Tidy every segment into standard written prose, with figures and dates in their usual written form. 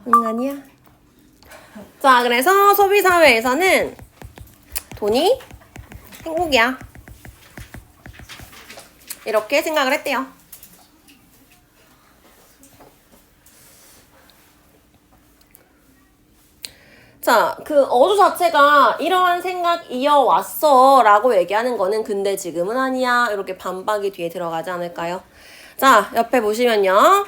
응, 아니야. 자, 그래서 소비사회에서는 돈이 행복이야. 이렇게 생각을 했대요. 자, 그 어조 자체가 이러한 생각 이어왔어 라고 얘기하는 거는 근데 지금은 아니야. 이렇게 반박이 뒤에 들어가지 않을까요? 자, 옆에 보시면요.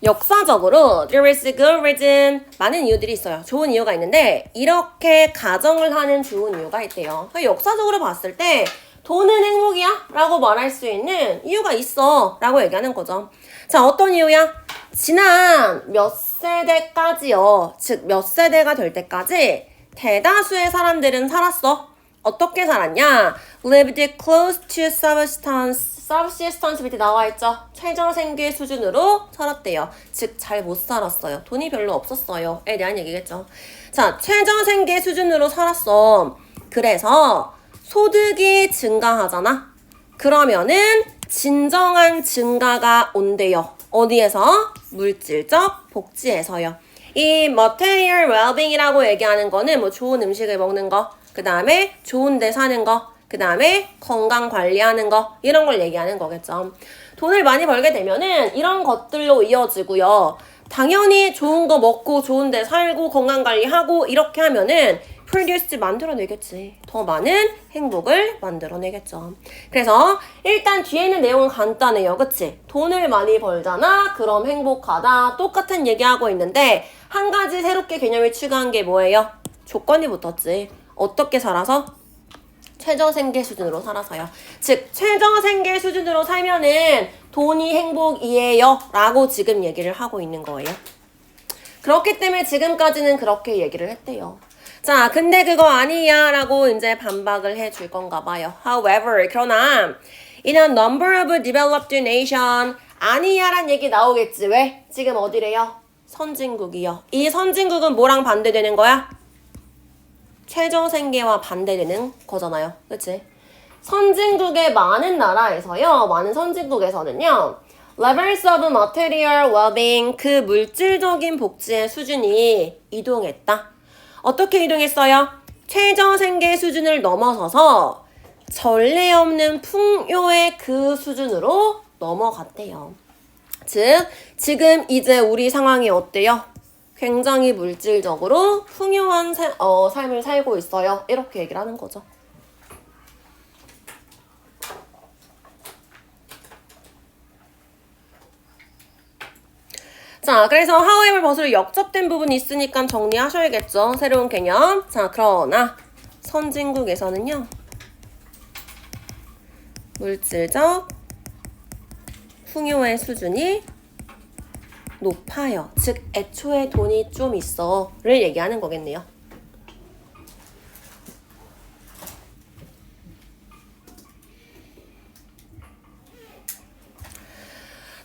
역사적으로 there is a good reason 많은 이유들이 있어요. 좋은 이유가 있는데 이렇게 가정을 하는 좋은 이유가 있대요. 역사적으로 봤을 때 돈은 행복이야 라고 말할 수 있는 이유가 있어 라고 얘기하는 거죠. 자, 어떤 이유야? 지난 몇 세대까지요. 즉 몇 세대가 될 때까지 대다수의 사람들은 살았어. 어떻게 살았냐? lived close to subsistence 밑에 나와있죠. 최저생계 수준으로 살았대요. 즉 잘 못 살았어요. 돈이 별로 없었어요. 에 대한 얘기겠죠. 자, 최저생계 수준으로 살았어. 그래서 소득이 증가하잖아. 그러면은 진정한 증가가 온대요. 어디에서? 물질적 복지에서요. 이 material well-being이라고 얘기하는 거는 뭐 좋은 음식을 먹는 거, 그 다음에 좋은 데 사는 거, 그 다음에 건강 관리하는 거, 이런 걸 얘기하는 거겠죠. 돈을 많이 벌게 되면은 이런 것들로 이어지고요. 당연히 좋은 거 먹고 좋은 데 살고 건강 관리하고 이렇게 하면은 produce 만들어내겠지. 더 많은 행복을 만들어내겠죠. 그래서 일단 뒤에 있는 내용은 간단해요. 그치? 돈을 많이 벌잖아? 그럼 행복하다. 똑같은 얘기하고 있는데 한 가지 새롭게 개념을 추가한 게 뭐예요? 조건이 붙었지. 어떻게 살아서? 최저생계 수준으로 살아서요. 즉 최저생계 수준으로 살면은 돈이 행복이에요 라고 지금 얘기를 하고 있는 거예요. 그렇기 때문에 지금까지는 그렇게 얘기를 했대요. 자, 근데 그거 아니야 라고 이제 반박을 해줄 건가 봐요. However, 그러나 in a number of developed nation 아니야 란 얘기 나오겠지. 왜? 지금 어디래요? 선진국이요. 이 선진국은 뭐랑 반대되는 거야? 최저생계와 반대되는 거잖아요. 그치? 선진국의 많은 나라에서요. 많은 선진국에서는요. levels of material well-being 그 물질적인 복지의 수준이 이동했다. 어떻게 이동했어요? 최저생계 수준을 넘어서서 전례 없는 풍요의 그 수준으로 넘어갔대요. 즉, 지금 이제 우리 상황이 어때요? 굉장히 물질적으로 풍요한 삶을 살고 있어요. 이렇게 얘기를 하는 거죠. 자, 그래서 however 버스로 역접된 부분이 있으니까 정리하셔야겠죠. 새로운 개념. 자, 그러나 선진국에서는요. 물질적 풍요의 수준이 높아요. 즉 애초에 돈이 좀 있어를 얘기하는 거겠네요.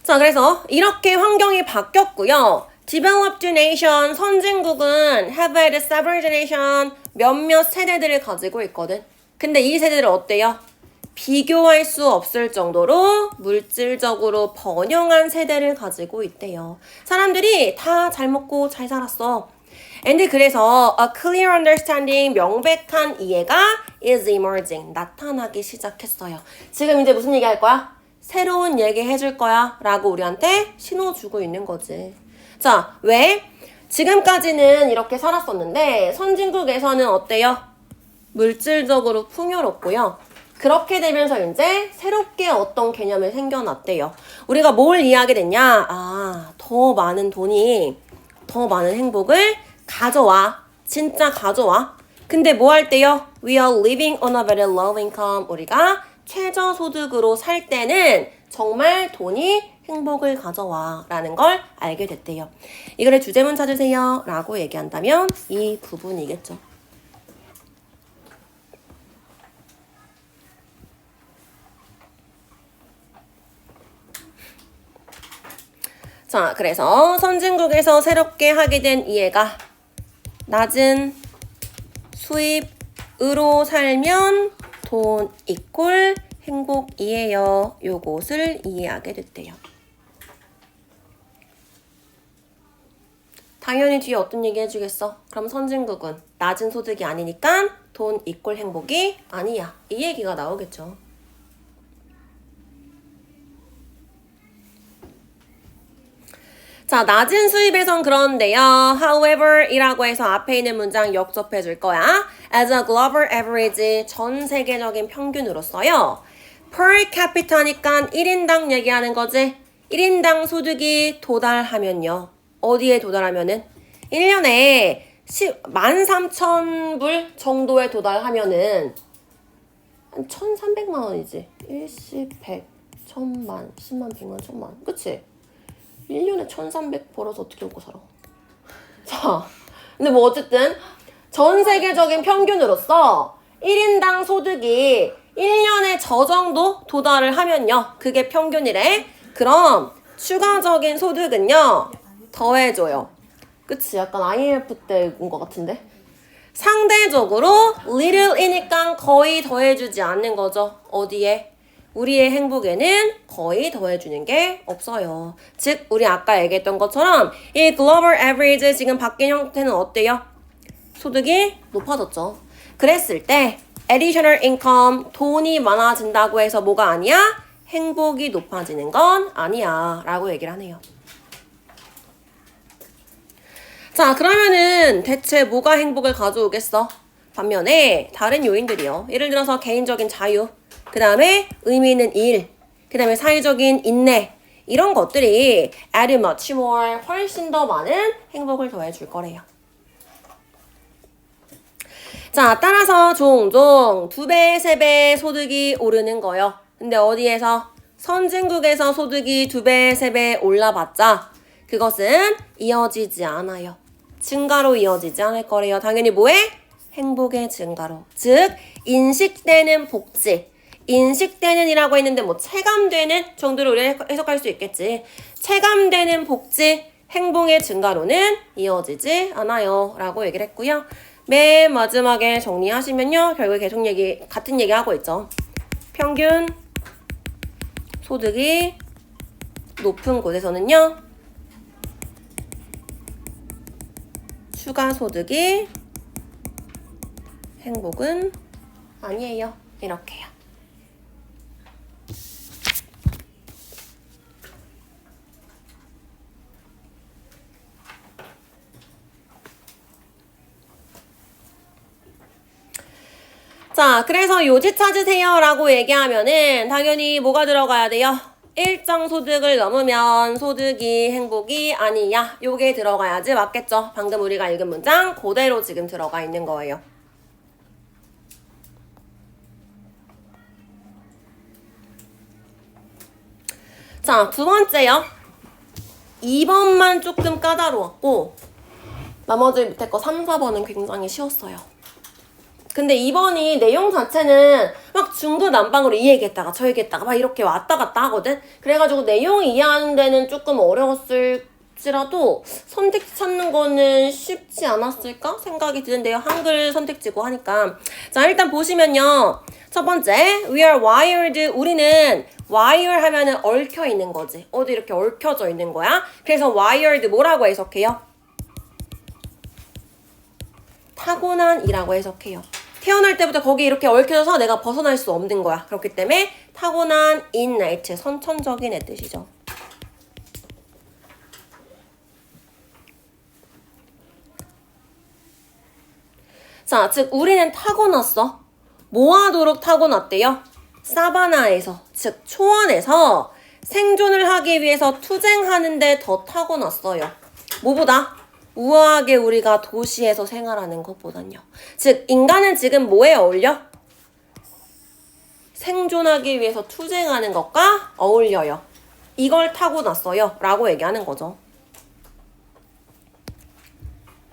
자, 그래서 이렇게 환경이 바뀌었고요. Developed nation, 선진국은 have had several generation, 몇몇 세대들을 가지고 있거든. 근데 이 세대들 어때요? 비교할 수 없을 정도로 물질적으로 번영한 세대를 가지고 있대요. 사람들이 다 잘 먹고 잘 살았어. And 그래서 a clear understanding, 명백한 이해가 is emerging, 나타나기 시작했어요. 지금 이제 무슨 얘기 할 거야? 새로운 얘기 해줄 거야 라고 우리한테 신호 주고 있는 거지. 자, 왜? 지금까지는 이렇게 살았었는데 선진국에서는 어때요? 물질적으로 풍요롭고요. 그렇게 되면서 이제 새롭게 어떤 개념이 생겨났대요. 우리가 뭘 이해하게 됐냐? 아, 더 많은 돈이 더 많은 행복을 가져와. 진짜 가져와. 근데 뭐 할 때요? We are living on a very low income. 우리가 최저소득으로 살 때는 정말 돈이 행복을 가져와 라는 걸 알게 됐대요. 이거를 주제문 찾으세요 라고 얘기한다면 이 부분이겠죠. 자, 그래서 선진국에서 새롭게 하게 된 이해가 낮은 수입으로 살면 돈 이꼴 행복이에요. 요것을 이해하게 됐대요. 당연히 뒤에 어떤 얘기 해주겠어? 그럼 선진국은 낮은 소득이 아니니까 돈 이꼴 행복이 아니야. 이 얘기가 나오겠죠. 자, 낮은 수입에선 그런데요. However 이라고 해서 앞에 있는 문장 역접해 줄 거야. As a global average, 전 세계적인 평균으로서요. Per capita니까 1인당 얘기하는 거지. 1인당 소득이 도달하면요. 어디에 도달하면은? 1년에 13,000불 정도에 도달하면은 한 1,300만 원이지. 10, 100, 1000만, 10만, 100만, 1000만. 그치? 1년에 1,300 벌어서 어떻게 먹고 살아? 자, 근데 뭐 어쨌든 전 세계적인 평균으로서 1인당 소득이 1년에 저 정도 도달을 하면요. 그게 평균이래. 그럼 추가적인 소득은요. 더해줘요. 그치? 약간 IMF 때인 것 같은데? 상대적으로 little이니까 거의 더해주지 않는 거죠. 어디에? 우리의 행복에는 거의 더해주는 게 없어요. 즉 우리 아까 얘기했던 것처럼 이 global average 지금 바뀐 형태는 어때요? 소득이 높아졌죠. 그랬을 때 additional income 돈이 많아진다고 해서 뭐가 아니야? 행복이 높아지는 건 아니야 라고 얘기를 하네요. 자, 그러면은 대체 뭐가 행복을 가져오겠어? 반면에 다른 요인들이요. 예를 들어서 개인적인 자유, 그 다음에 의미 있는 일, 그 다음에 사회적인 인내, 이런 것들이 add much more, 훨씬 더 많은 행복을 더해줄 거래요. 자, 따라서 종종 2배, 3배 소득이 오르는 거요. 근데 어디에서? 선진국에서 소득이 2배, 3배 올라봤자 그것은 이어지지 않아요. 증가로 이어지지 않을 거래요. 당연히 뭐해? 행복의 증가로. 즉 인식되는 복지. 인식되는 이라고 했는데 뭐 체감되는 정도로 우리가 해석할 수 있겠지. 체감되는 복지, 행복의 증가로는 이어지지 않아요. 라고 얘기를 했고요. 맨 마지막에 정리하시면요. 결국 계속 같은 얘기 하고 있죠. 평균 소득이 높은 곳에서는요. 추가 소득이 행복은 아니에요. 이렇게요. 자, 그래서 요지 찾으세요 라고 얘기하면은 당연히 뭐가 들어가야 돼요? 일정 소득을 넘으면 소득이 행복이 아니야. 요게 들어가야지 맞겠죠? 방금 우리가 읽은 문장 그대로 지금 들어가 있는 거예요. 자, 두 번째요. 2번만 조금 까다로웠고 나머지 밑에 거 3, 4번은 굉장히 쉬웠어요. 근데 2번이 내용 자체는 막 중구난방으로 이 얘기했다가 저 얘기했다가 막 이렇게 왔다 갔다 하거든. 그래가지고 내용 이해하는 데는 조금 어려웠을지라도 선택지 찾는 거는 쉽지 않았을까 생각이 드는데요. 한글 선택지고 하니까. 자, 일단 보시면요. 첫 번째, we are wired. 우리는 wire 하면은 얽혀 있는 거지. 어디 이렇게 얽혀져 있는 거야. 그래서 wired 뭐라고 해석해요? 타고난이라고 해석해요. 태어날 때부터 거기 이렇게 얽혀져서 내가 벗어날 수 없는 거야. 그렇기 때문에 타고난 innate, 선천적인 뜻이죠. 자, 즉 우리는 타고났어. 뭐 하도록 타고났대요? 사바나에서, 즉 초원에서 생존을 하기 위해서 투쟁하는데 더 타고났어요. 뭐보다? 우아하게 우리가 도시에서 생활하는 것보단요. 즉 인간은 지금 뭐에 어울려? 생존하기 위해서 투쟁하는 것과 어울려요. 이걸 타고났어요 라고 얘기하는 거죠.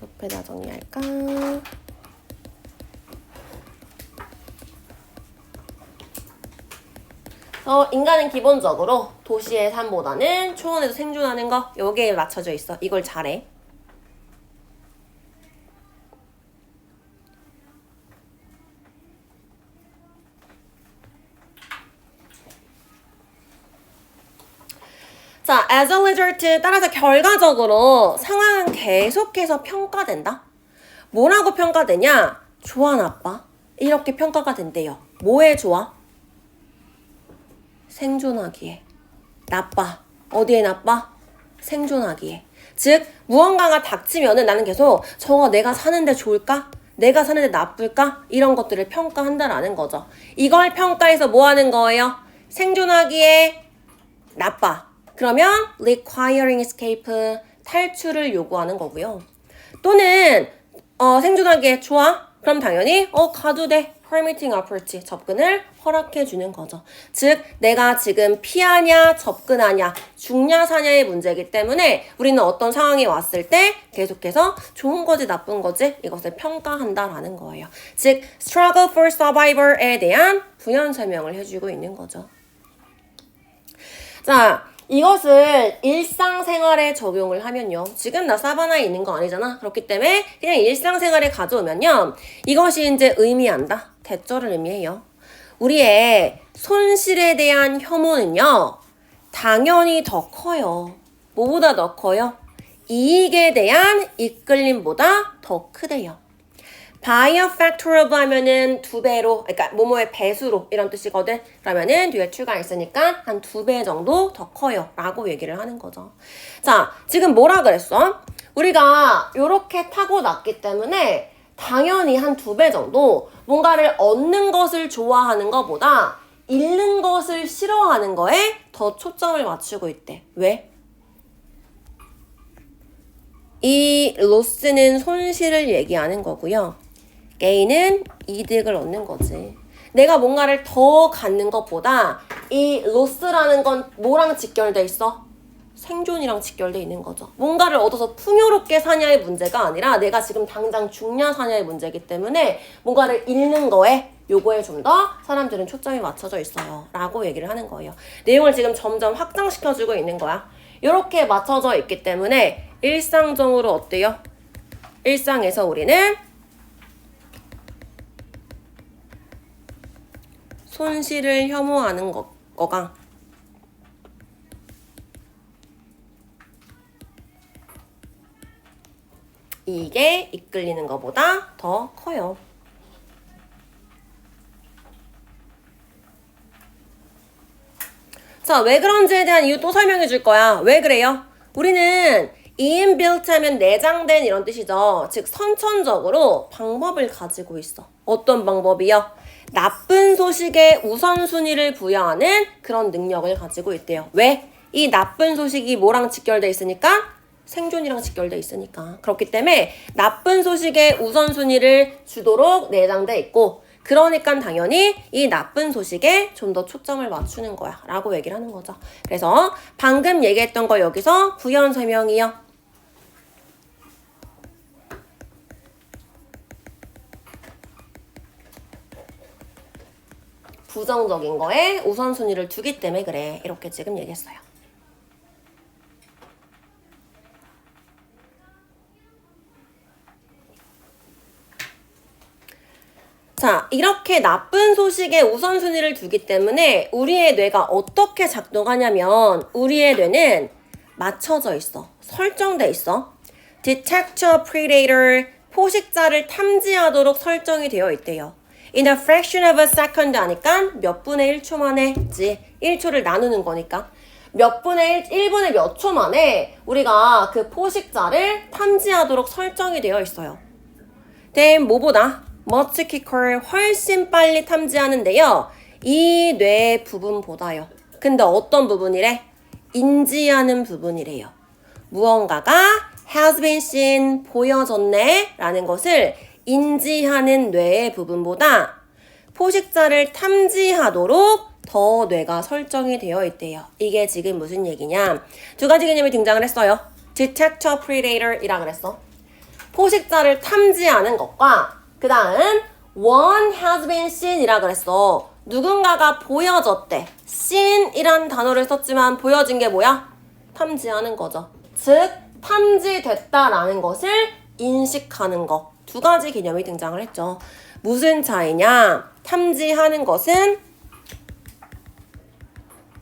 옆에다 정리할까? 인간은 기본적으로 도시의 삶보다는 초원에서 생존하는 거 여기에 맞춰져 있어. 이걸 잘해. 자, 자, as a result, 따라서 결과적으로 상황은 계속해서 평가된다. 뭐라고 평가되냐? 좋아, 나빠? 이렇게 평가가 된대요. 뭐에 좋아? 생존하기에. 나빠. 어디에 나빠? 생존하기에. 즉, 무언가가 닥치면은 나는 계속 저거 내가 사는데 좋을까? 내가 사는데 나쁠까? 이런 것들을 평가한다라는 거죠. 이걸 평가해서 뭐 하는 거예요? 생존하기에 나빠. 그러면 requiring escape, 탈출을 요구하는 거고요. 또는 생존하기에 좋아? 그럼 당연히 가도 돼. permitting approach, 접근을 허락해 주는 거죠. 즉 내가 지금 피하냐 접근하냐 죽냐 사냐의 문제이기 때문에 우리는 어떤 상황이 왔을 때 계속해서 좋은 거지 나쁜 거지 이것을 평가한다라는 거예요. 즉 struggle for survival에 대한 부연 설명을 해주고 있는 거죠. 자, 이것을 일상생활에 적용을 하면요. 지금 나 사바나에 있는 거 아니잖아. 그렇기 때문에 그냥 일상생활에 가져오면요. 이것이 이제 의미한다. 대절을 의미해요. 우리의 손실에 대한 혐오는요. 당연히 더 커요. 뭐보다 더 커요? 이익에 대한 이끌림보다 더 크대요. biofactorable 하면은 2배로, 그러니까 뭐뭐의 배수로 이런 뜻이거든. 그러면은 뒤에 추가 있으니까 한 2배 정도 더 커요. 라고 얘기를 하는 거죠. 자, 지금 뭐라 그랬어? 우리가 요렇게 타고났기 때문에 당연히 한 2배 정도 뭔가를 얻는 것을 좋아하는 것보다 잃는 것을 싫어하는 거에 더 초점을 맞추고 있대. 왜? 이 로스는 손실을 얘기하는 거고요. gain은 이득을 얻는 거지. 내가 뭔가를 더 갖는 것보다 이 로스라는 건 뭐랑 직결돼 있어? 생존이랑 직결돼 있는 거죠. 뭔가를 얻어서 풍요롭게 사냐의 문제가 아니라 내가 지금 당장 죽냐 사냐의 문제이기 때문에 뭔가를 잃는 거에 요거에 좀 더 사람들은 초점이 맞춰져 있어요. 라고 얘기를 하는 거예요. 내용을 지금 점점 확장시켜주고 있는 거야. 이렇게 맞춰져 있기 때문에 일상적으로 어때요? 일상에서 우리는 손실을 혐오하는 거가 이게 이끌리는 것보다 더 커요. 자, 왜 그런지에 대한 이유 또 설명해 줄 거야. 왜 그래요? 우리는 inbuilt 하면 내장된 이런 뜻이죠. 즉 선천적으로 방법을 가지고 있어. 어떤 방법이요? 나쁜 소식에 우선순위를 부여하는 그런 능력을 가지고 있대요. 왜? 이 나쁜 소식이 뭐랑 직결돼 있으니까? 생존이랑 직결돼 있으니까. 그렇기 때문에 나쁜 소식에 우선순위를 주도록 내장돼 있고 그러니까 당연히 이 나쁜 소식에 좀 더 초점을 맞추는 거야 라고 얘기를 하는 거죠. 그래서 방금 얘기했던 거 여기서 부연 설명이요. 부정적인 거에 우선순위를 두기 때문에 그래. 이렇게 지금 얘기했어요. 자, 이렇게 나쁜 소식에 우선순위를 두기 때문에 우리의 뇌가 어떻게 작동하냐면 우리의 뇌는 맞춰져 있어. 설정돼 있어. Detect a predator, 포식자를 탐지하도록 설정이 되어 있대요. In a fraction of a second 하니까 몇 분의 1초 만에 지 1초를 나누는 거니까 몇 분의 1분의 몇 초 만에 우리가 그 포식자를 탐지하도록 설정이 되어 있어요. then 뭐보다? much quicker, 훨씬 빨리 탐지하는데요. 이 뇌 부분보다요. 근데 어떤 부분이래? 인지하는 부분이래요. 무언가가 has been seen, 보여졌네 라는 것을 인지하는 뇌의 부분보다 포식자를 탐지하도록 더 뇌가 설정이 되어 있대요. 이게 지금 무슨 얘기냐? 두 가지 개념이 등장을 했어요. Detect a predator 이라 그랬어. 포식자를 탐지하는 것과 그 다음 one has been seen 이라 그랬어. 누군가가 보여졌대. seen 이란 단어를 썼지만 보여진 게 뭐야? 탐지하는 거죠. 즉 탐지됐다라는 것을 인식하는 것. 두 가지 개념이 등장을 했죠. 무슨 차이냐? 탐지하는 것은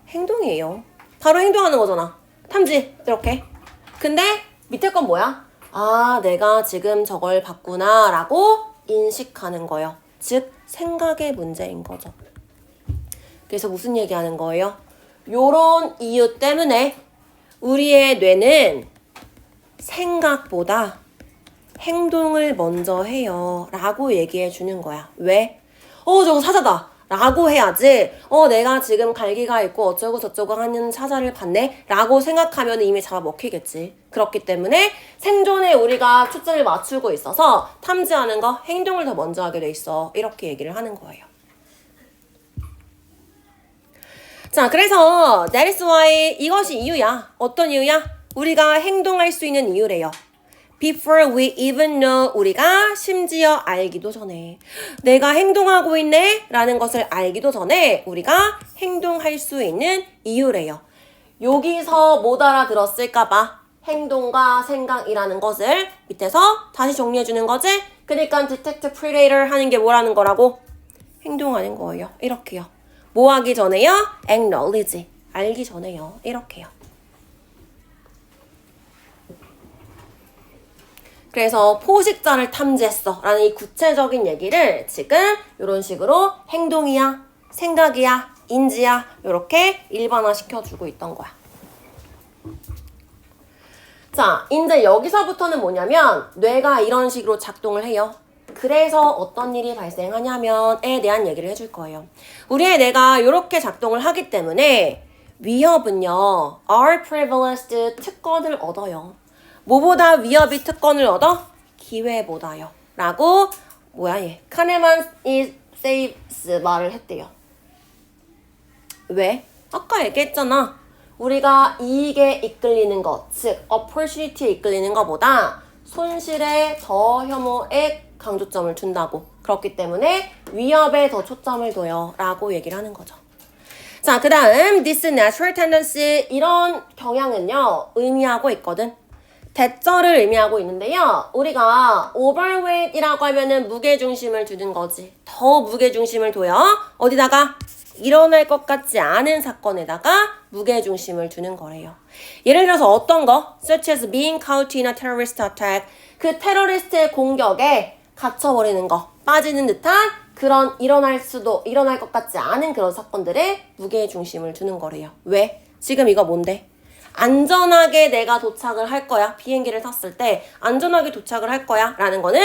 행동이에요. 바로 행동하는 거잖아. 탐지 이렇게. 근데 밑에 건 뭐야? 아, 내가 지금 저걸 봤구나 라고 인식하는 거예요. 즉 생각의 문제인 거죠. 그래서 무슨 얘기하는 거예요? 요런 이유 때문에 우리의 뇌는 생각보다 행동을 먼저 해요 라고 얘기해 주는 거야. 왜? 저거 사자다 라고 해야지 내가 지금 갈기가 있고 어쩌고 저쩌고 하는 사자를 봤네 라고 생각하면 이미 잡아먹히겠지. 그렇기 때문에 생존에 우리가 초점을 맞추고 있어서 탐지하는 거 행동을 더 먼저 하게 돼 있어. 이렇게 얘기를 하는 거예요. 자, 그래서 that is why 이것이 이유야. 어떤 이유야? 우리가 행동할 수 있는 이유래요. Before we even know, 우리가 심지어 알기도 전에. 내가 행동하고 있네 라는 것을 알기도 전에 우리가 행동할 수 있는 이유래요. 여기서 못 알아들었을까봐 행동과 생각이라는 것을 밑에서 다시 정리해주는 거지? 그러니까 detect predator 하는 게 뭐라는 거라고? 행동하는 거예요. 이렇게요. 뭐 하기 전에요? acknowledge. 알기 전에요. 이렇게요. 그래서 포식자를 탐지했어 라는 이 구체적인 얘기를 지금 이런 식으로 행동이야, 생각이야, 인지야 이렇게 일반화 시켜주고 있던 거야. 자, 이제 여기서부터는 뭐냐면 뇌가 이런 식으로 작동을 해요. 그래서 어떤 일이 발생하냐면에 대한 얘기를 해줄 거예요. 우리의 뇌가 이렇게 작동을 하기 때문에 위협은요, are privileged 특권을 얻어요. 뭐보다 위협이 특권을 얻어? 기회보다요. 라고 카네만이 세이브스 말을 했대요. 왜? 아까 얘기했잖아. 우리가 이익에 이끌리는 것, 즉 opportunity에 이끌리는 것보다 손실에 더 혐오에 강조점을 둔다고. 그렇기 때문에 위협에 더 초점을 둬요. 라고 얘기를 하는 거죠. 자, 그 다음 this natural tendency 이런 경향은요. 의미하고 있거든. 대절을 의미하고 있는데요. 우리가 overweight이라고 하면은 무게중심을 두는 거지. 더 무게중심을 둬요. 어디다가? 일어날 것 같지 않은 사건에다가 무게중심을 두는 거래요. 예를 들어서 어떤 거? Such as being caught in a terrorist attack. 그 테러리스트의 공격에 갇혀버리는 거. 빠지는 듯한 그런 일어날 것 같지 않은 그런 사건들에 무게중심을 두는 거래요. 왜? 지금 이거 뭔데? 안전하게 내가 도착을 할 거야. 비행기를 탔을 때 안전하게 도착을 할 거야 라는 거는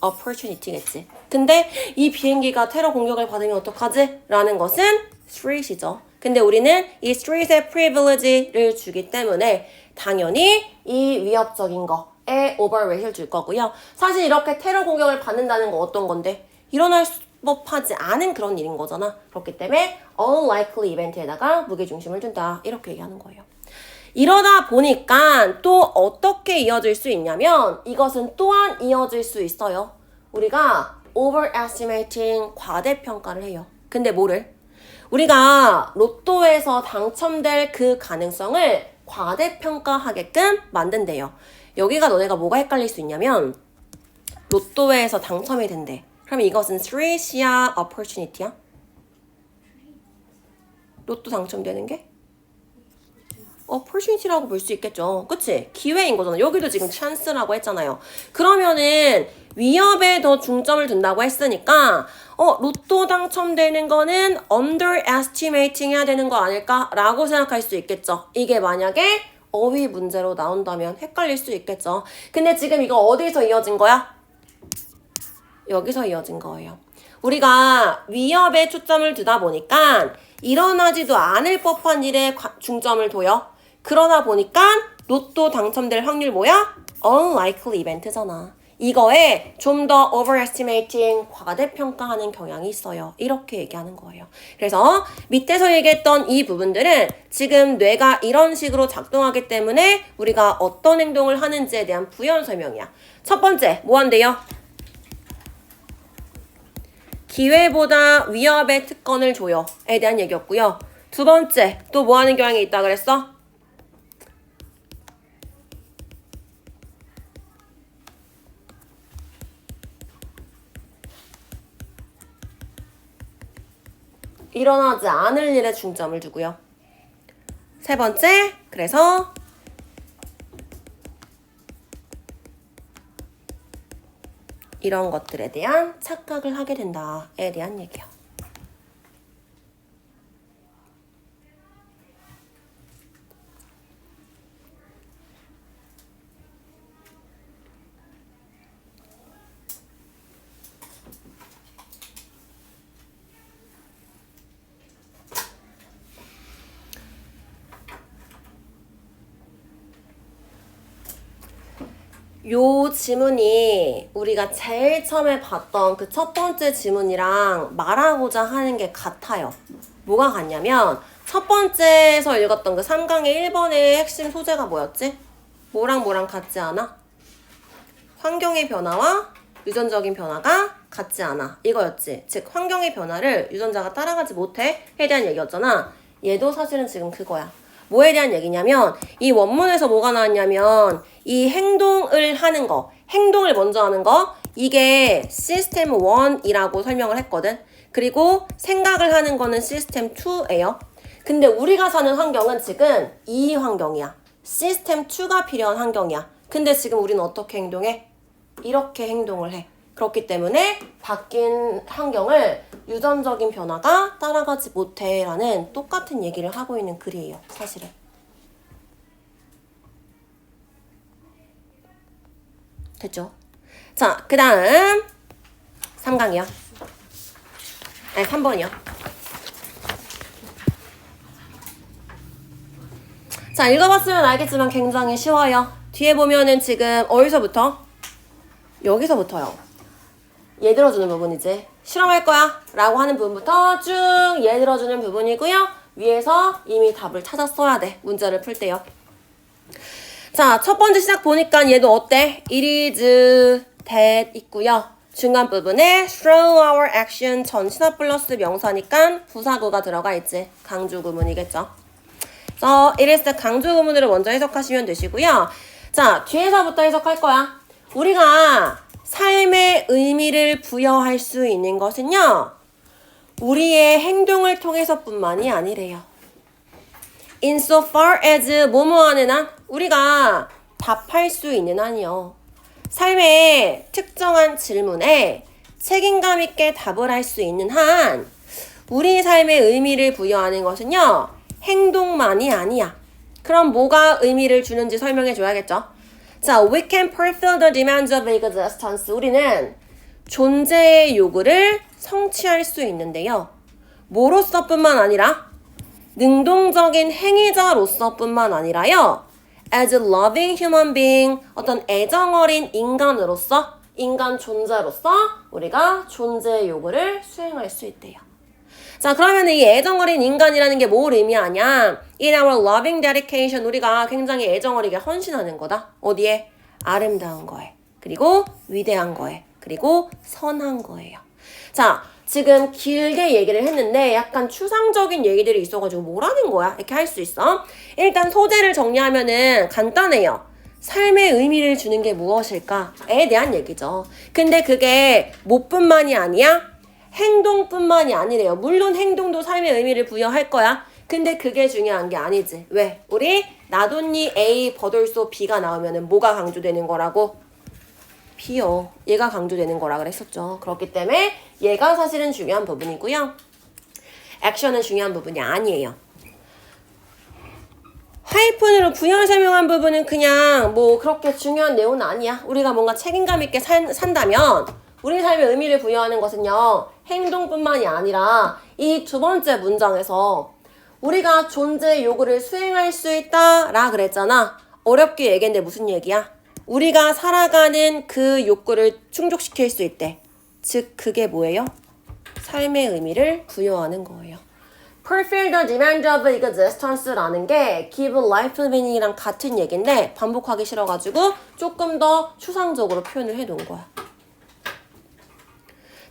opportunity겠지. 근데 이 비행기가 테러 공격을 받으면 어떡하지? 라는 것은 threat이죠. 근데 우리는 이 threat의 privilege를 주기 때문에 당연히 이 위협적인 거에 overweight을 줄 거고요. 사실 이렇게 테러 공격을 받는다는 거 어떤 건데? 일어날 법하지 않은 그런 일인 거잖아. 그렇기 때문에 unlikely event에다가 무게중심을 둔다. 이렇게 얘기하는 거예요. 이러다 보니까 또 어떻게 이어질 수 있냐면 이것은 또한 이어질 수 있어요. 우리가 overestimating 과대평가를 해요. 근데 뭐를? 우리가 로또에서 당첨될 그 가능성을 과대평가하게끔 만든대요. 여기가 너네가 뭐가 헷갈릴 수 있냐면 로또에서 당첨이 된대. 그럼 이것은 threat이야, opportunity야? 로또 당첨되는 게? opportunity라고 볼 수 있겠죠. 그치? 기회인 거잖아. 여기도 지금 chance라고 했잖아요. 그러면은 위협에 더 중점을 둔다고 했으니까 로또 당첨되는 거는 underestimating 해야 되는 거 아닐까? 라고 생각할 수 있겠죠. 이게 만약에 어휘 문제로 나온다면 헷갈릴 수 있겠죠. 근데 지금 이거 어디서 이어진 거야? 여기서 이어진 거예요. 우리가 위협에 초점을 두다 보니까 일어나지도 않을 법한 일에 중점을 둬요. 그러다 보니까 로또 당첨될 확률 뭐야? unlikely event잖아. 이거에 좀 더 overestimating, 과대평가하는 경향이 있어요. 이렇게 얘기하는 거예요. 그래서 밑에서 얘기했던 이 부분들은 지금 뇌가 이런 식으로 작동하기 때문에 우리가 어떤 행동을 하는지에 대한 부연 설명이야. 첫 번째, 뭐 한대요? 기회보다 위협의 특권을 줘요에 대한 얘기였고요. 두 번째, 또 뭐 하는 경향이 있다 그랬어? 일어나지 않을 일에 중점을 두고요. 세 번째, 그래서 이런 것들에 대한 착각을 하게 된다에 대한 얘기야. 요 지문이 우리가 제일 처음에 봤던 그 첫 번째 지문이랑 말하고자 하는 게 같아요. 뭐가 같냐면 첫 번째에서 읽었던 그 3강의 1번의 핵심 소재가 뭐였지? 뭐랑 뭐랑 같지 않아? 환경의 변화와 유전적인 변화가 같지 않아. 이거였지. 즉 환경의 변화를 유전자가 따라가지 못해 에 대한 얘기였잖아. 얘도 사실은 지금 그거야. 뭐에 대한 얘기냐면 이 원문에서 뭐가 나왔냐면 이 행동을 하는 거, 행동을 먼저 하는 거, 이게 시스템 1이라고 설명을 했거든. 그리고 생각을 하는 거는 시스템 2예요. 근데 우리가 사는 환경은 지금 이 환경이야. 시스템 2가 필요한 환경이야. 근데 지금 우리는 어떻게 행동해? 이렇게 행동을 해. 그렇기 때문에 바뀐 환경을 유전적인 변화가 따라가지 못해 라는 똑같은 얘기를 하고 있는 글이에요. 사실은. 됐죠? 자, 그 다음 3강이요. 아니 3번이요. 자, 읽어봤으면 알겠지만 굉장히 쉬워요. 뒤에 보면은 지금 어디서부터? 여기서부터요. 얘 들어주는 부분이지. 실험할 거야 라고 하는 부분부터 쭉 얘 들어주는 부분이고요. 위에서 이미 답을 찾았어야 돼. 문제를 풀 때요. 자, 첫 번째 시작 보니까 얘도 어때? It is that 있고요. 중간 부분에 through our action 전치사 플러스 명사니까 부사구가 들어가 있지. 강조 구문이겠죠. 그래서 it is the 강조 구문으로 먼저 해석하시면 되시고요. 자, 뒤에서부터 해석할 거야. 우리가 삶의 의미를 부여할 수 있는 것은요. 우리의 행동을 통해서뿐만이 아니래요. insofar as 뭐뭐 하는 한 우리가 답할 수 있는 한이요. 삶의 특정한 질문에 책임감 있게 답을 할 수 있는 한 우리 삶의 의미를 부여하는 것은요. 행동만이 아니야. 그럼 뭐가 의미를 주는지 설명해 줘야겠죠. 자, we can fulfill the demands of existence. 우리는 존재의 요구를 성취할 수 있는데요. 뭐로서뿐만 아니라 능동적인 행위자로서뿐만 아니라요. as a loving human being, 어떤 애정어린 인간으로서, 인간 존재로서 우리가 존재의 요구를 수행할 수 있대요. 자, 그러면 이 애정어린 인간이라는 게 뭘 의미하냐? In our loving dedication, 우리가 굉장히 애정어리게 헌신하는 거다. 어디에? 아름다운 거에. 그리고 위대한 거에. 그리고 선한 거예요. 자, 지금 길게 얘기를 했는데 약간 추상적인 얘기들이 있어가지고 뭐라는 거야? 이렇게 할 수 있어. 일단 소재를 정리하면은 간단해요. 삶의 의미를 주는 게 무엇일까에 대한 얘기죠. 근데 그게 뭐뿐만이 아니야? 행동뿐만이 아니래요. 물론 행동도 삶의 의미를 부여할 거야. 근데 그게 중요한 게 아니지. 왜? 우리 나돈니 A 버돌소 B가 나오면은 뭐가 강조되는 거라고? B요. 얘가 강조되는 거라 그랬었죠. 그렇기 때문에 얘가 사실은 중요한 부분이고요. 액션은 중요한 부분이 아니에요. 하이픈으로 부연 설명한 부분은 그냥 뭐 그렇게 중요한 내용은 아니야. 우리가 뭔가 책임감 있게 산다면 우리 삶의 의미를 부여하는 것은요. 행동뿐만이 아니라 이 두 번째 문장에서 우리가 존재의 요구를 수행할 수 있다 라 그랬잖아. 어렵게 얘기했는데 무슨 얘기야? 우리가 살아가는 그 욕구를 충족시킬 수 있대. 즉 그게 뭐예요? 삶의 의미를 부여하는 거예요. Fulfill the demand of existence라는 게 give life meaning이랑 같은 얘기인데 반복하기 싫어가지고 조금 더 추상적으로 표현을 해놓은 거야.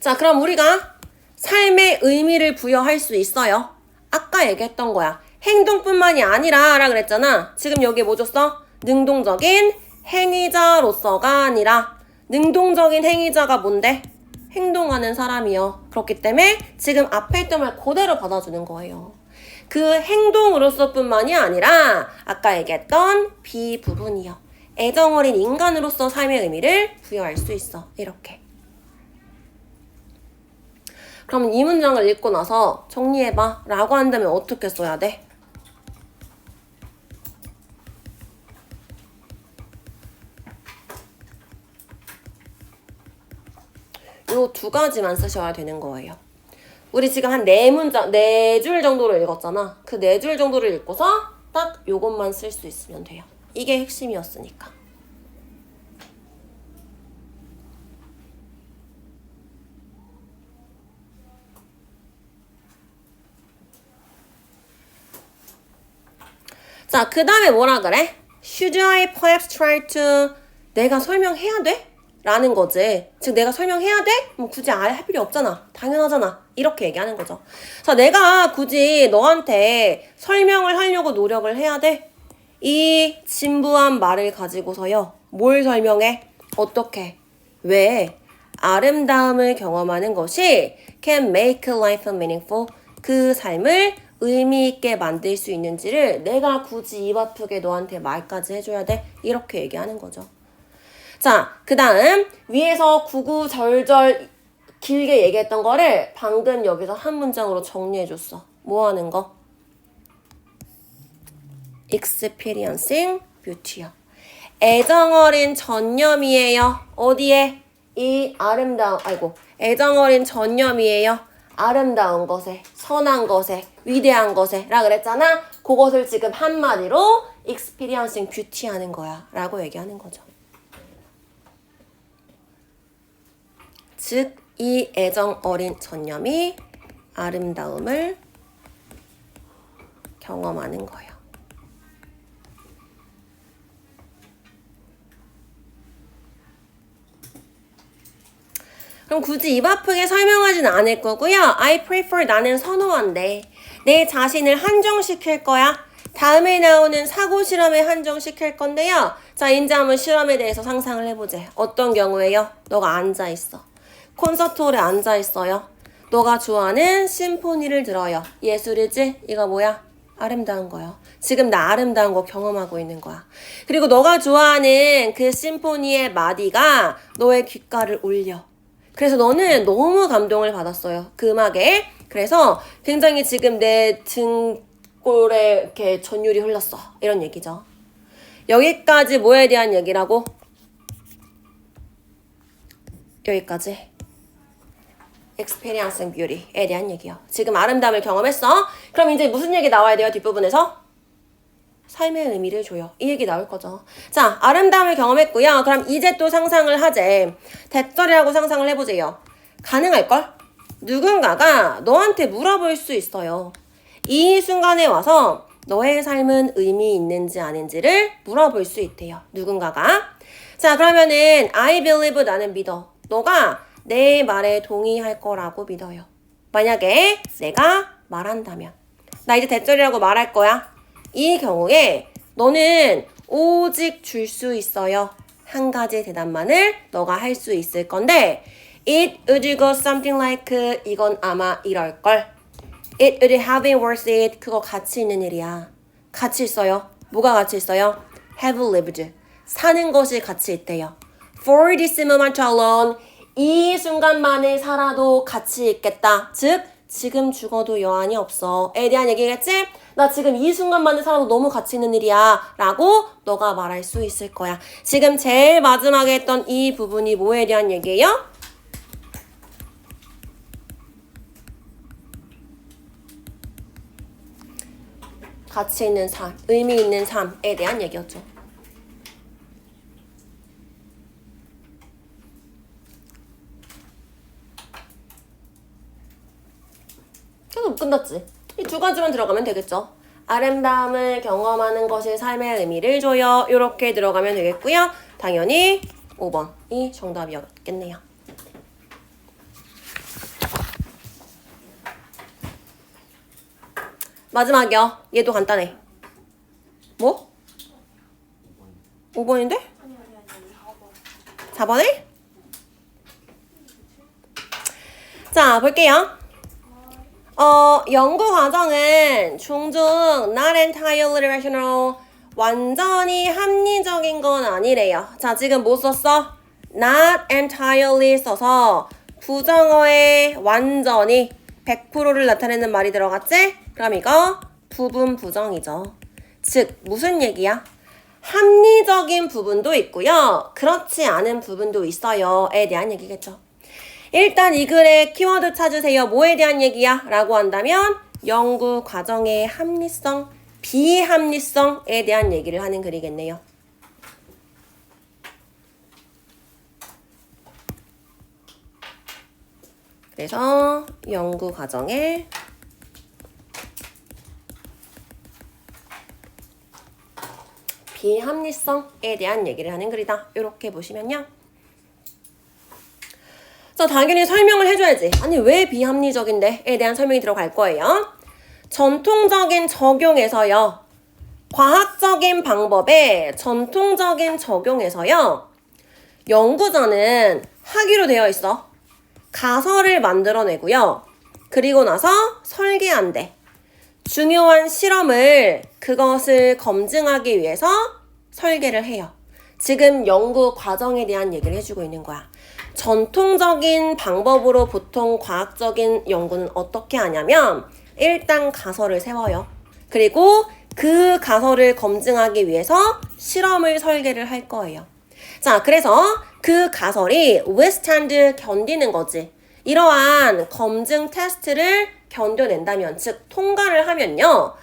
자, 그럼 우리가 삶의 의미를 부여할 수 있어요. 아까 얘기했던 거야. 행동뿐만이 아니라 라 그랬잖아. 지금 여기 뭐 줬어? 능동적인 행위자로서가 아니라 능동적인 행위자가 뭔데? 행동하는 사람이요. 그렇기 때문에 지금 앞에 있던 말 그대로 받아주는 거예요. 그 행동으로서뿐만이 아니라 아까 얘기했던 be 부분이요. 애정어린 인간으로서 삶의 의미를 부여할 수 있어. 이렇게. 그럼 이 문장을 읽고 나서 정리해봐 라고 한다면 어떻게 써야 돼? 요 두 가지만 쓰셔야 되는 거예요. 우리 지금 한 4문장, 4줄 정도를 읽었잖아. 그 4줄 정도를 읽고서 딱 요것만 쓸 수 있으면 돼요. 이게 핵심이었으니까. 자, 그 다음에 뭐라 그래? Should I perhaps try to 내가 설명해야 돼? 라는 거지. 즉 내가 설명해야 돼? 뭐 굳이 할 필요 없잖아. 당연하잖아. 이렇게 얘기하는 거죠. 자, 내가 굳이 너한테 설명을 하려고 노력을 해야 돼? 이 진부한 말을 가지고서요. 뭘 설명해? 어떻게? 왜? 아름다움을 경험하는 것이 can make life meaningful. 그 삶을 의미 있게 만들 수 있는지를 내가 굳이 입 아프게 너한테 말까지 해줘야 돼? 이렇게 얘기하는 거죠. 자, 그 다음 위에서 구구절절 길게 얘기했던 거를 방금 여기서 한 문장으로 정리해줬어. 뭐 하는 거? experiencing beauty요. 애정어린 전념이에요. 어디에? 이 아름다운, 애정어린 전념이에요. 아름다운 것에, 선한 것에, 위대한 것에 라 그랬잖아. 그것을 지금 한마디로 experiencing beauty 하는 거야 라고 얘기하는 거죠. 즉, 이 애정 어린 전념이 아름다움을 경험하는 거예요. 그럼 굳이 입 아프게 설명하진 않을 거고요. I prefer 나는 선호한대. 내 자신을 한정시킬 거야. 다음에 나오는 사고 실험에 한정시킬 건데요. 자, 이제 한번 실험에 대해서 상상을 해보자. 어떤 경우에요? 너가 앉아있어. 콘서트홀에 앉아있어요. 너가 좋아하는 심포니를 들어요. 예술이지? 이거 뭐야? 아름다운 거요. 지금 나 아름다운 거 경험하고 있는 거야. 그리고 너가 좋아하는 그 심포니의 마디가 너의 귓가를 울려. 그래서 너는 너무 감동을 받았어요. 그 음악에. 그래서 굉장히 지금 내 등골에 이렇게 전율이 흘렀어. 이런 얘기죠. 여기까지 뭐에 대한 얘기라고? 여기까지. experiencing beauty에 대한 얘기요. 지금 아름다움을 경험했어. 그럼 이제 무슨 얘기 나와야 돼요? 뒷부분에서? 삶의 의미를 줘요. 이 얘기 나올 거죠. 자, 아름다움을 경험했고요. 그럼 이제 또 상상을 하재. 대절이라고 상상을 해보세요. 가능할걸? 누군가가 너한테 물어볼 수 있어요. 이 순간에 와서 너의 삶은 의미 있는지 아닌지를 물어볼 수 있대요. 누군가가. 자, 그러면은 I believe 나는 믿어. 너가 내 말에 동의할 거라고 믿어요. 만약에 내가 말한다면. 나 이제 대절이라고 말할 거야. 이 경우에 너는 오직 줄 수 있어요. 한 가지 대답만을 너가 할 수 있을 건데 It would go something like 이건 아마 이럴걸. It would have been worth it. 그거 가치 있는 일이야. 가치 있어요. 뭐가 가치 있어요? Have lived. 사는 것이 가치 있대요. For this moment alone. 이 순간만을 살아도 가치 있겠다. 즉, 지금 죽어도 여한이 없어. 에 대한 얘기겠지? 나 지금 이 순간만을 살아도 너무 가치 있는 일이야. 라고 너가 말할 수 있을 거야. 지금 제일 마지막에 했던 이 부분이 뭐에 대한 얘기예요? 가치 있는 삶, 의미 있는 삶에 대한 얘기였죠. 계속 끝났지. 이 두 가지만 들어가면 되겠죠. 아름다움을 경험하는 것이 삶의 의미를 줘요. 이렇게 들어가면 되겠고요. 당연히 5번이 정답이었겠네요. 마지막이요. 얘도 간단해. 뭐? 5번인데? 4번에? 자, 볼게요. 연구 과정은 종종 not entirely rational, 완전히 합리적인 건 아니래요. 자, 지금 뭐 썼어? not entirely 써서 부정어에 완전히 100%를 나타내는 말이 들어갔지? 그럼 이거 부분 부정이죠. 즉, 무슨 얘기야? 합리적인 부분도 있고요. 그렇지 않은 부분도 있어요.에 대한 얘기겠죠. 일단 이 글의 키워드 찾으세요. 뭐에 대한 얘기야? 라고 한다면 연구 과정의 합리성, 비합리성에 대한 얘기를 하는 글이겠네요. 그래서 연구 과정의 비합리성에 대한 얘기를 하는 글이다. 이렇게 보시면요. 자, 당연히 설명을 해줘야지. 아니, 왜 비합리적인데?에 대한 설명이 들어갈 거예요. 전통적인 적용에서요. 과학적인 방법에 전통적인 적용에서요. 연구자는 하기로 되어 있어. 가설을 만들어내고요. 그리고 나서 설계한대. 중요한 실험을 그것을 검증하기 위해서 설계를 해요. 지금 연구 과정에 대한 얘기를 해주고 있는 거야. 전통적인 방법으로 보통 과학적인 연구는 어떻게 하냐면 일단 가설을 세워요. 그리고 그 가설을 검증하기 위해서 실험을 설계를 할 거예요. 자, 그래서 그 가설이 withstand 견디는 거지. 이러한 검증 테스트를 견뎌낸다면, 즉 통과를 하면요.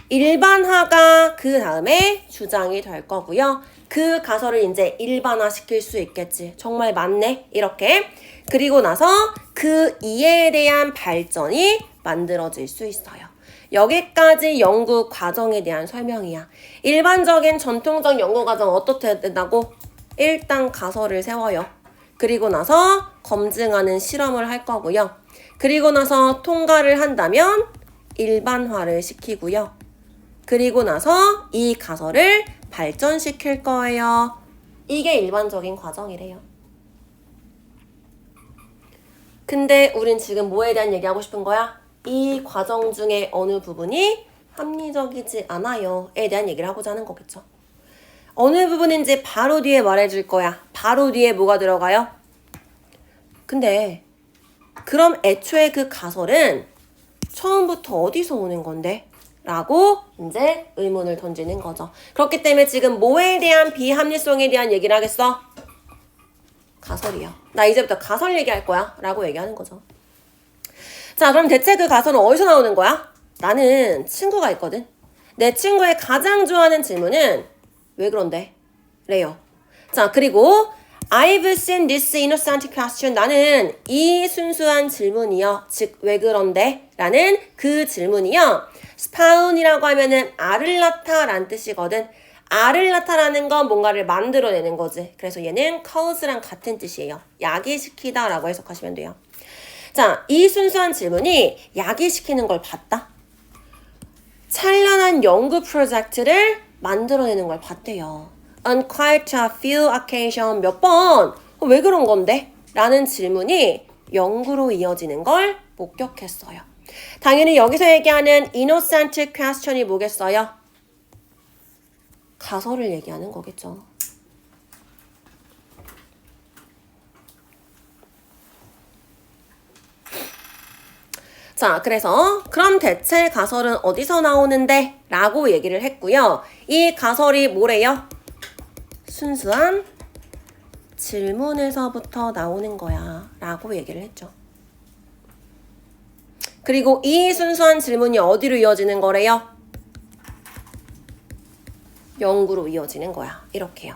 일반화가 그 다음에 주장이 될 거고요. 그 가설을 이제 일반화시킬 수 있겠지. 정말 맞네. 이렇게. 그리고 나서 그 이해에 대한 발전이 만들어질 수 있어요. 여기까지 연구 과정에 대한 설명이야. 일반적인 전통적 연구 과정 어떻게 된다고? 일단 가설을 세워요. 그리고 나서 검증하는 실험을 할 거고요. 그리고 나서 통과를 한다면 일반화를 시키고요. 그리고 나서 이 가설을 발전시킬 거예요. 이게 일반적인 과정이래요. 근데 우린 지금 뭐에 대한 얘기하고 싶은 거야? 이 과정 중에 어느 부분이 합리적이지 않아요에 대한 얘기를 하고자 하는 거겠죠. 어느 부분인지 바로 뒤에 말해줄 거야. 바로 뒤에 뭐가 들어가요? 근데 그럼 애초에 그 가설은 처음부터 어디서 오는 건데? 라고 이제 의문을 던지는 거죠. 그렇기 때문에 지금 뭐에 대한 비합리성에 대한 얘기를 하겠어? 가설이요. 나 이제부터 가설 얘기할 거야. 라고 얘기하는 거죠. 자, 그럼 대체 그 가설은 어디서 나오는 거야? 나는 친구가 있거든. 내 친구의 가장 좋아하는 질문은 왜 그런데? 래요. 자, 그리고 I've seen this innocent question. 나는 이 순수한 질문이요. 즉, 왜 그런데? 라는 그 질문이요. 스파운이라고 하면은 알을 낳다라는 뜻이거든. 알을 낳다라는 건 뭔가를 만들어내는 거지. 그래서 얘는 cause랑 같은 뜻이에요. 야기시키다 라고 해석하시면 돼요. 자, 이 순수한 질문이 야기시키는 걸 봤다. 찬란한 연구 프로젝트를 만들어내는 걸 봤대요. On quite a few occasions, 몇 번? 왜 그런 건데? 라는 질문이 연구로 이어지는 걸 목격했어요. 당연히 여기서 얘기하는 innocent question이 뭐겠어요? 가설을 얘기하는 거겠죠. 자, 그래서 그럼 대체 가설은 어디서 나오는데? 라고 얘기를 했고요. 이 가설이 뭐래요? 순수한 질문에서부터 나오는 거야. 라고 얘기를 했죠. 그리고 이 순수한 질문이 어디로 이어지는 거래요? 연구로 이어지는 거야. 이렇게요.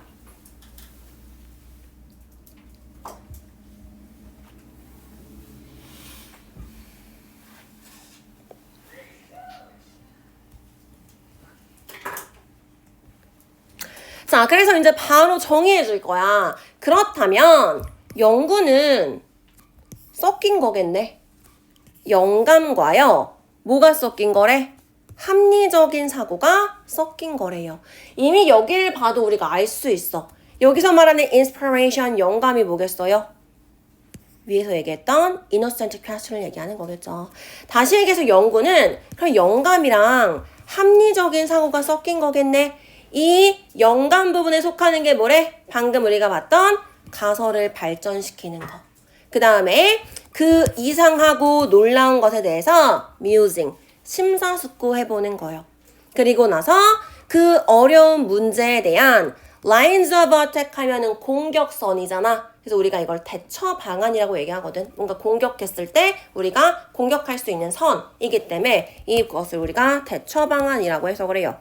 자, 그래서 이제 바로 정의해 줄 거야. 그렇다면 연구는 섞인 거겠네. 영감과요. 뭐가 섞인 거래? 합리적인 사고가 섞인 거래요. 이미 여기를 봐도 우리가 알 수 있어. 여기서 말하는 inspiration, 영감이 뭐겠어요? 위에서 얘기했던 innocent question을 얘기하는 거겠죠. 다시 얘기해서 연구는 그럼 영감이랑 합리적인 사고가 섞인 거겠네. 이 영감 부분에 속하는 게 뭐래? 방금 우리가 봤던 가설을 발전시키는 거. 그 다음에 그 이상하고 놀라운 것에 대해서 musing, 심사숙고해보는 거예요. 그리고 나서 그 어려운 문제에 대한 lines of attack 하면은 공격선이잖아. 그래서 우리가 이걸 대처 방안이라고 얘기하거든. 뭔가 공격했을 때 우리가 공격할 수 있는 선이기 때문에 이것을 우리가 대처 방안이라고 해석을 해요.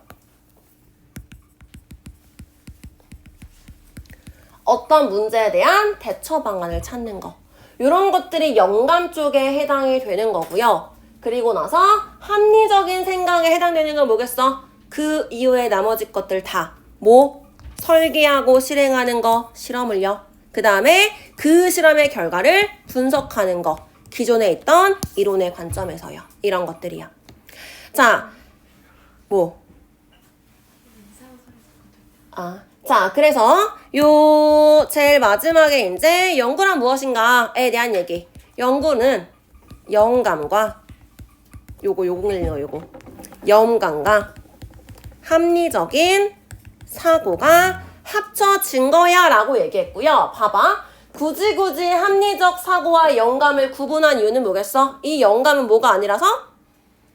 어떤 문제에 대한 대처 방안을 찾는 거. 이런 것들이 영감 쪽에 해당이 되는 거고요. 그리고 나서 합리적인 생각에 해당되는 건 뭐겠어? 그 이후에 나머지 것들 다 뭐? 설계하고 실행하는 거, 실험을요. 그 다음에 그 실험의 결과를 분석하는 거. 기존에 있던 이론의 관점에서요. 이런 것들이요. 자, 뭐? 자, 그래서 요 제일 마지막에 이제 연구란 무엇인가에 대한 얘기. 연구는 영감과 요거 영감과 합리적인 사고가 합쳐진 거야 라고 얘기했고요. 봐봐. 굳이 합리적 사고와 영감을 구분한 이유는 뭐겠어? 이 영감은 뭐가 아니라서?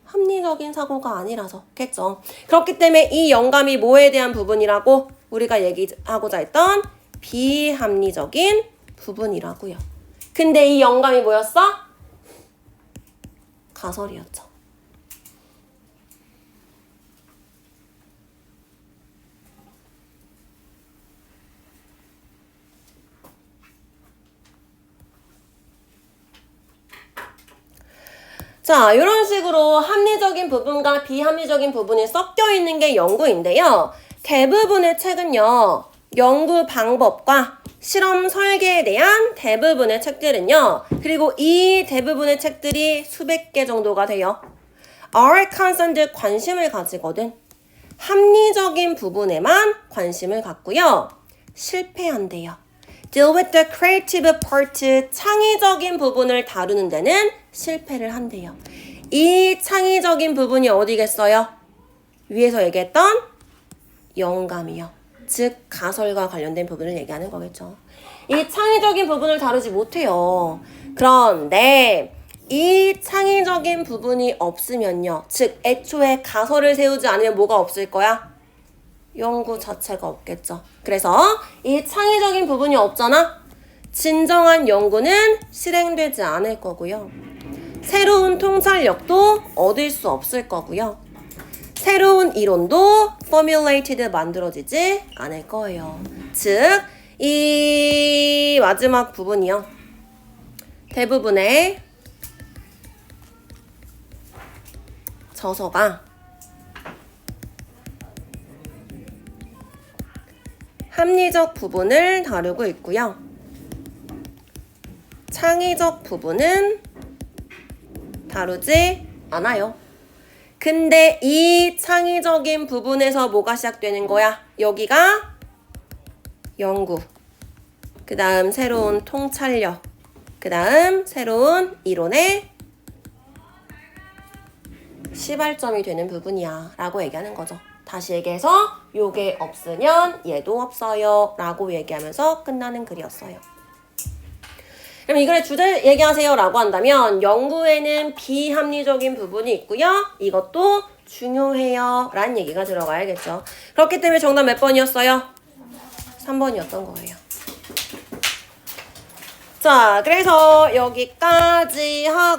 합리적인 사고가 아니라서겠죠. 그렇기 때문에 이 영감이 뭐에 대한 부분이라고? 우리가 얘기하고자 했던 비합리적인 부분이라고요. 근데 이 영감이 뭐였어? 가설이었죠. 자, 이런 식으로 합리적인 부분과 비합리적인 부분이 섞여 있는 게 연구인데요. 대부분의 책은요, 연구 방법과 실험 설계에 대한 대부분의 책들은요, 그리고 이 대부분의 책들이 수백 개 정도가 돼요. are concerned 관심을 가지거든. 합리적인 부분에만 관심을 갖고요. 실패한대요. deal with the creative part, 창의적인 부분을 다루는 데는 실패를 한대요. 이 창의적인 부분이 어디겠어요? 위에서 얘기했던 영감이요. 즉 가설과 관련된 부분을 얘기하는 거겠죠. 이 창의적인 부분을 다루지 못해요. 그런데 이 창의적인 부분이 없으면요. 즉 애초에 가설을 세우지 않으면 뭐가 없을 거야? 연구 자체가 없겠죠. 그래서 이 창의적인 부분이 없잖아? 진정한 연구는 실행되지 않을 거고요. 새로운 통찰력도 얻을 수 없을 거고요. 새로운 이론도 formulated 만들어지지 않을 거예요. 즉, 이 마지막 부분이요. 대부분의 저서가 합리적 부분을 다루고 있고요. 창의적 부분은 다루지 않아요. 근데 이 창의적인 부분에서 뭐가 시작되는 거야? 여기가 연구, 그 다음 새로운 통찰력, 그 다음 새로운 이론의 시발점이 되는 부분이야 라고 얘기하는 거죠. 다시 얘기해서 요게 없으면 얘도 없어요 라고 얘기하면서 끝나는 글이었어요. 그럼 이 글의 주제 얘기하세요 라고 한다면 연구에는 비합리적인 부분이 있고요. 이것도 중요해요 라는 얘기가 들어가야겠죠. 그렇기 때문에 정답 몇 번이었어요? 3번이었던 거예요. 자, 그래서 여기까지 하고